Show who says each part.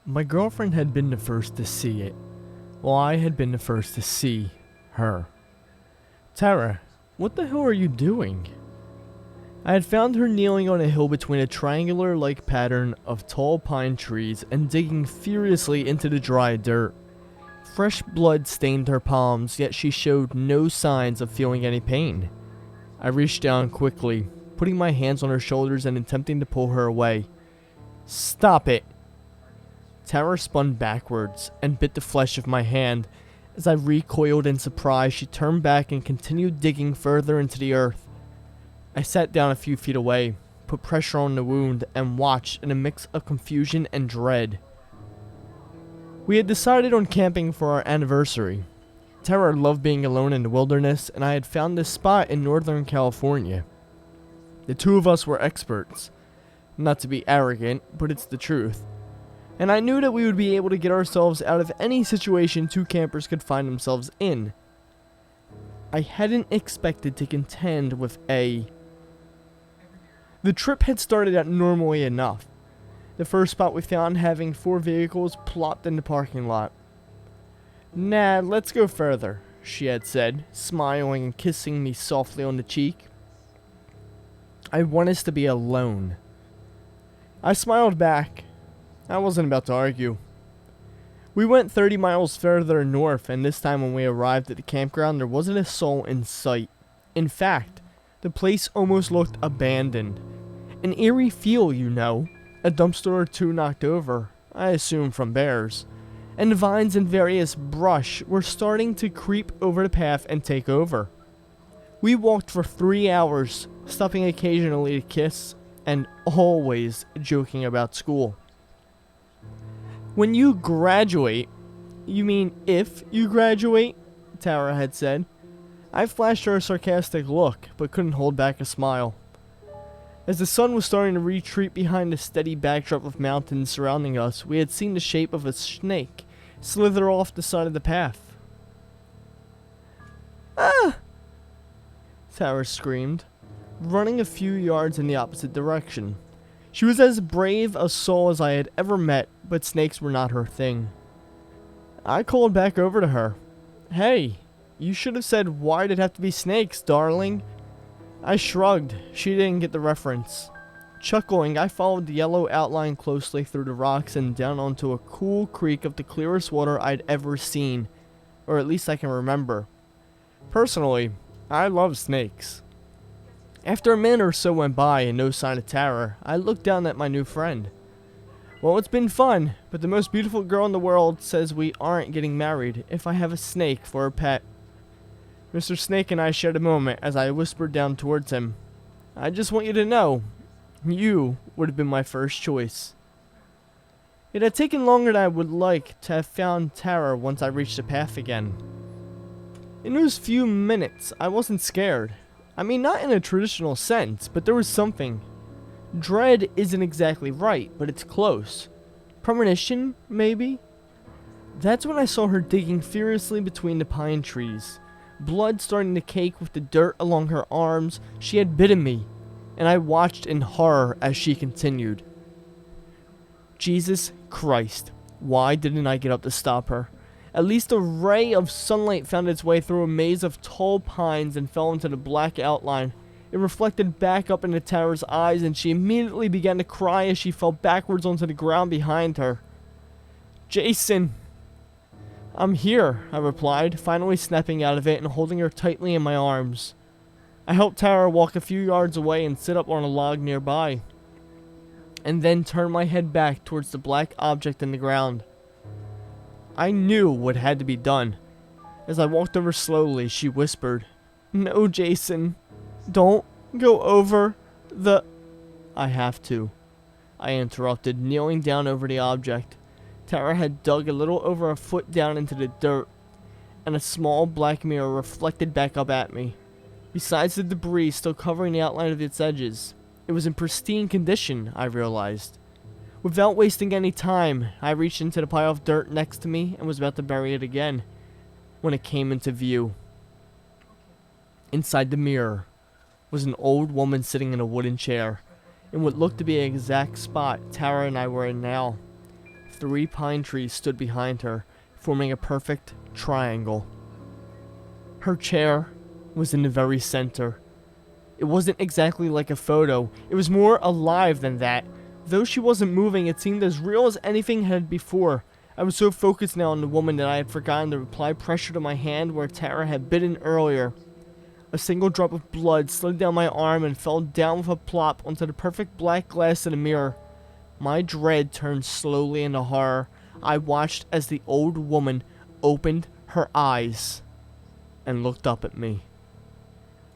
Speaker 1: My girlfriend had been the first to see it, while I had been the first to see her. Tara, what the hell are you doing? I had found her kneeling on a hill between a triangular-like pattern of tall pine trees and digging furiously into the dry dirt. Fresh blood stained her palms, yet she showed no signs of feeling any pain. I reached down quickly, putting my hands on her shoulders and attempting to pull her away. "Stop it!" Tara spun backwards and bit the flesh of my hand. As I recoiled in surprise, she turned back and continued digging further into the earth. I sat down a few feet away, put pressure on the wound, and watched in a mix of confusion and dread. We had decided on camping for our anniversary. Tara loved being alone in the wilderness, and I had found this spot in Northern California. The two of us were experts. Not to be arrogant, but it's the truth. And I knew that we would be able to get ourselves out of any situation two campers could find themselves in. I hadn't expected to contend with a... The trip had started out normally enough. The first spot we found having 4 vehicles plopped in the parking lot. "Nah, let's go further," she had said, smiling and kissing me softly on the cheek. "I want us to be alone." I smiled back. I wasn't about to argue. We went 30 miles further north, and this time when we arrived at the campground, there wasn't a soul in sight. In fact, the place almost looked abandoned. An eerie feel, you know. A dumpster or two knocked over, I assume from bears. And the vines and various brush were starting to creep over the path and take over. We walked for 3 hours, stopping occasionally to kiss, and always joking about school. "When you graduate," "You mean if you graduate?" Tara had said. I flashed her a sarcastic look, but couldn't hold back a smile. As the sun was starting to retreat behind the steady backdrop of mountains surrounding us, we had seen the shape of a snake slither off the side of the path. "Ah!" Tara screamed, running a few yards in the opposite direction. She was as brave a soul as I had ever met, but snakes were not her thing. I called back over to her. "Hey, you should have said, 'Why'd it have to be snakes, darling?'" I shrugged. She didn't get the reference. Chuckling, I followed the yellow outline closely through the rocks and down onto a cool creek of the clearest water I'd ever seen, or at least I can remember. Personally, I love snakes. After a minute or so went by and no sign of Tara, I looked down at my new friend. "Well, it's been fun, but the most beautiful girl in the world says we aren't getting married if I have a snake for a pet." Mr. Snake and I shared a moment as I whispered down towards him. "I just want you to know, you would have been my first choice." It had taken longer than I would like to have found Tara once I reached the path again. In those few minutes, I wasn't scared. I mean, not in a traditional sense, but there was something. Dread isn't exactly right, but it's close. Premonition, maybe? That's when I saw her digging furiously between the pine trees. Blood starting to cake with the dirt along her arms. She had bitten me, and I watched in horror as she continued. Jesus Christ, why didn't I get up to stop her? At least a ray of sunlight found its way through a maze of tall pines and fell into the black outline. It reflected back up into Tara's eyes, and she immediately began to cry as she fell backwards onto the ground behind her. "Jason!" "I'm here," I replied, finally snapping out of it and holding her tightly in my arms. I helped Tara walk a few yards away and sit up on a log nearby, and then turned my head back towards the black object in the ground. I knew what had to be done. As I walked over slowly, she whispered, "No, Jason. Don't go over the—" "I have to," I interrupted, kneeling down over the object. Tara had dug a little over a foot down into the dirt, and a small black mirror reflected back up at me. Besides the debris still covering the outline of its edges, it was in pristine condition, I realized. Without wasting any time, I reached into the pile of dirt next to me and was about to bury it again, when it came into view. Inside the mirror was an old woman sitting in a wooden chair, in what looked to be the exact spot Tara and I were in now. 3 pine trees stood behind her, forming a perfect triangle. Her chair was in the very center. It wasn't exactly like a photo, it was more alive than that. Though she wasn't moving, it seemed as real as anything had before. I was so focused now on the woman that I had forgotten to apply pressure to my hand where Tara had bitten earlier. A single drop of blood slid down my arm and fell down with a plop onto the perfect black glass of the mirror. My dread turned slowly into horror. I watched as the old woman opened her eyes and looked up at me.